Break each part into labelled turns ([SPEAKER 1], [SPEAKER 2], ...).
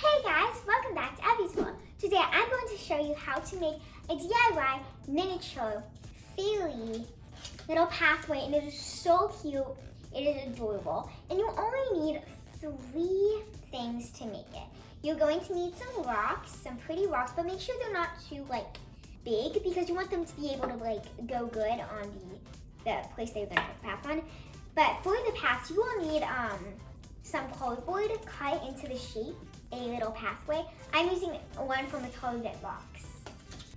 [SPEAKER 1] Hey guys, welcome back to Abby's World. Today I'm going to show you how to make a DIY miniature fairy little pathway, and it is so cute, it is adorable, and you only need 3 things to make it. You're going to need some rocks, some pretty rocks, but make sure they're not too big because you want them to be able to go good on the place that you're going to put the path on. But for the path, you will need some cardboard cut into the shape a little pathway. I'm using one from a Target box.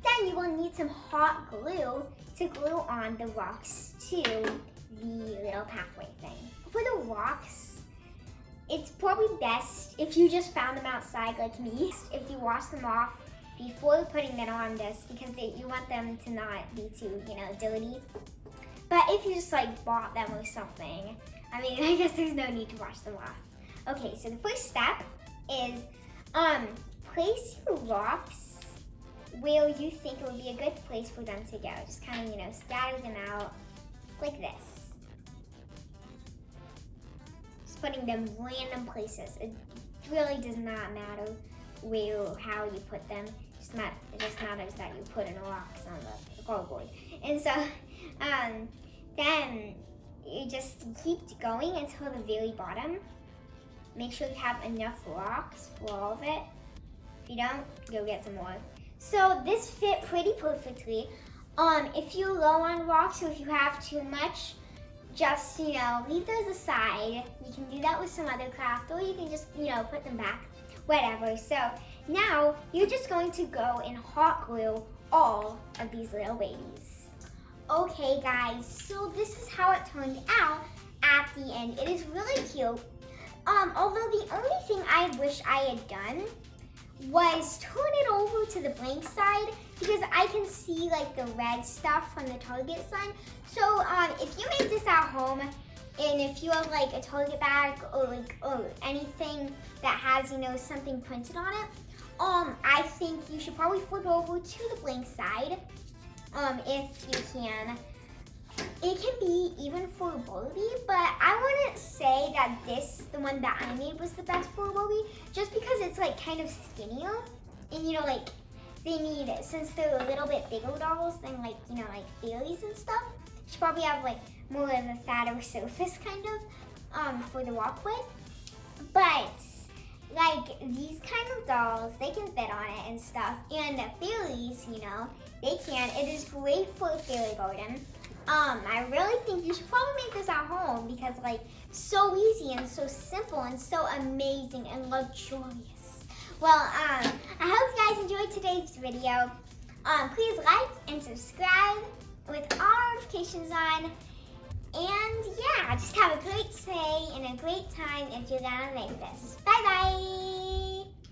[SPEAKER 1] Then you will need some hot glue to glue on the rocks to the little pathway thing. For the rocks, it's probably best if you just found them outside like me. If you wash them off before putting them on this, because you want them to not be too, dirty. But if you just bought them or something, I guess there's no need to wash them off. Okay, so the first step is place your rocks where you think it would be a good place for them to go. Just kind of, scatter them out like this. Just putting them random places. It really does not matter how you put them. It just matters that you put in rocks on the cardboard. And so, then you just keep going until the very bottom. Make sure you have enough rocks for all of it. If you don't, go get some more. So this fit pretty perfectly. If you're low on rocks or if you have too much, just, leave those aside. You can do that with some other craft, or you can just, put them back, whatever. So now you're just going to go and hot glue all of these little babies. Okay guys, so this is how it turned out at the end. It is really cute. Although the only thing I wish I had done was turn it over to the blank side, because I can see the red stuff from the Target sign. So if you make this at home, and if you have a Target bag or anything that has something printed on it, I think you should probably flip over to the blank side if you can. It can be even for Barbie, but I wouldn't say that the one that I made was the best for Barbie, just because it's kind of skinnier, and they need, since they're a little bit bigger dolls than fairies and stuff, you should probably have more of a fatter surface for the walkway. But these kind of dolls, they can fit on it and stuff, and the fairies, they can. It is great for a fairy garden. I really think you should probably make this at home, because so easy and so simple and so amazing and luxurious. Well, I hope you guys enjoyed today's video. Please like and subscribe with all notifications on. And yeah, just have a great day and a great time if you're gonna make this. Bye bye!